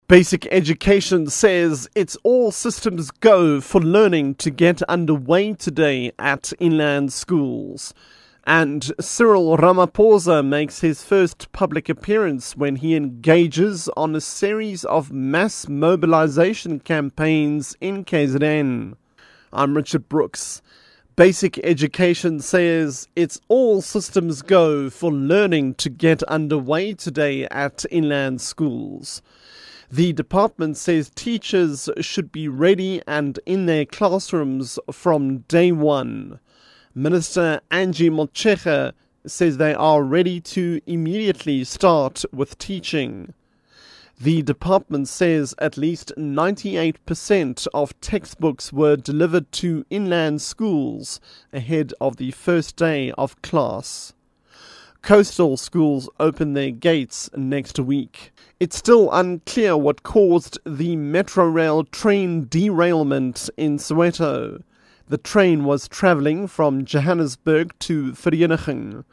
Basic Education says it's all systems go for learning to get underway today at inland schools. And Cyril Ramaphosa makes his first public appearance when he engages on a series of mass mobilization campaigns in KZN. I'm Richard Brooks. Basic Education says it's all systems go for learning to get underway today at inland schools. The department says teachers should be ready and in their classrooms from day one. Minister Angie Motshekga says they are ready to immediately start with teaching. The department says at least 98% of textbooks were delivered to inland schools ahead of the first day of class. Coastal schools open their gates next week. It's still unclear what caused the Metrorail train derailment in Soweto. The train was travelling from Johannesburg to Vereeniging.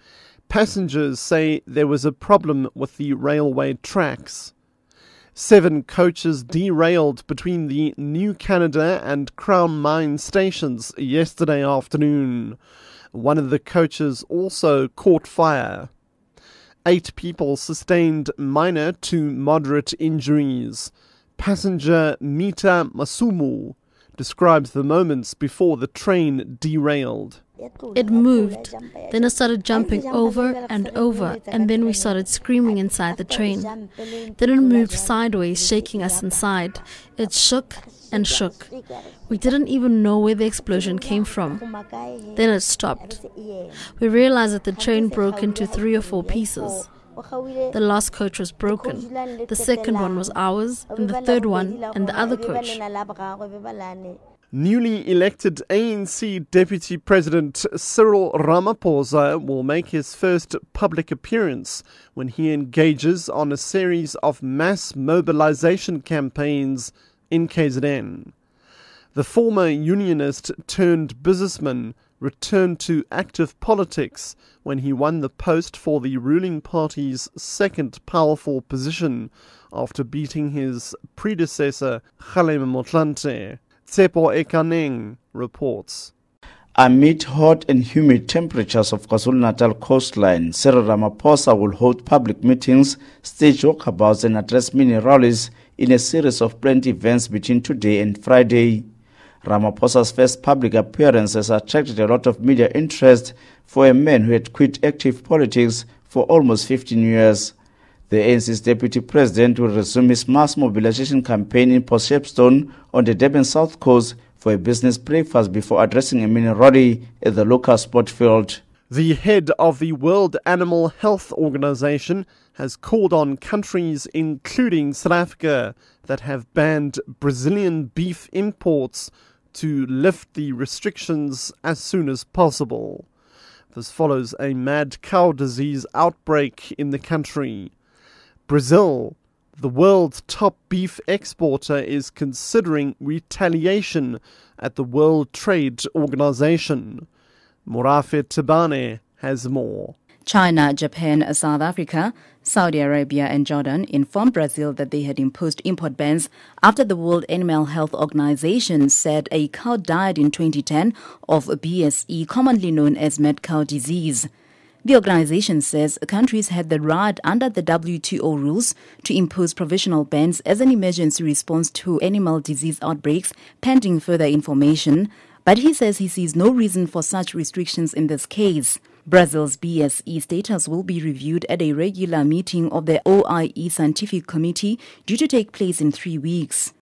Passengers say there was a problem with the railway tracks. 7 coaches derailed between the New Canada and Crown Mine stations yesterday afternoon. One of the coaches also caught fire. 8 people sustained minor to moderate injuries. Passenger Mita Masumu describes the moments before the train derailed. It moved, then it started jumping over, and then we started screaming inside the train. Then it moved sideways, shaking us inside. It shook and shook. We didn't even know where the explosion came from. Then it stopped. We realized that the train broke into 3 or 4 pieces. The last coach was broken. The second one was ours, and the third one and the other coach. Newly elected ANC Deputy President Cyril Ramaphosa will make his first public appearance when he engages on a series of mass mobilization campaigns in KZN. The former unionist turned businessman returned to active politics when he won the post for the ruling party's second powerful position after beating his predecessor Kgalema Motlanthe. Tsepo Ekaneng reports. Amid hot and humid temperatures of KwaZulu-Natal coastline, Cyril Ramaphosa will hold public meetings, stage walkabouts and address mini rallies in a series of planned events between today and Friday. Ramaphosa's first public appearance has attracted a lot of media interest for a man who had quit active politics for almost 15 years. The ANC's deputy president will resume his mass mobilization campaign in Port Shepstone on the Durban South Coast for a business breakfast before addressing a mini rally at the local sport field. The head of the World Animal Health Organization has called on countries, including South Africa, that have banned Brazilian beef imports to lift the restrictions as soon as possible. This follows a mad cow disease outbreak in the country. Brazil, the world's top beef exporter, is considering retaliation at the World Trade Organization. Morafe Tabane has more. China, Japan, South Africa, Saudi Arabia and Jordan informed Brazil that they had imposed import bans after the World Animal Health Organization said a cow died in 2010 of BSE, commonly known as mad cow disease. The organization says countries had the right under the WTO rules to impose provisional bans as an emergency response to animal disease outbreaks, pending further information. But he says he sees no reason for such restrictions in this case. Brazil's BSE status will be reviewed at a regular meeting of the OIE Scientific Committee due to take place in 3 weeks.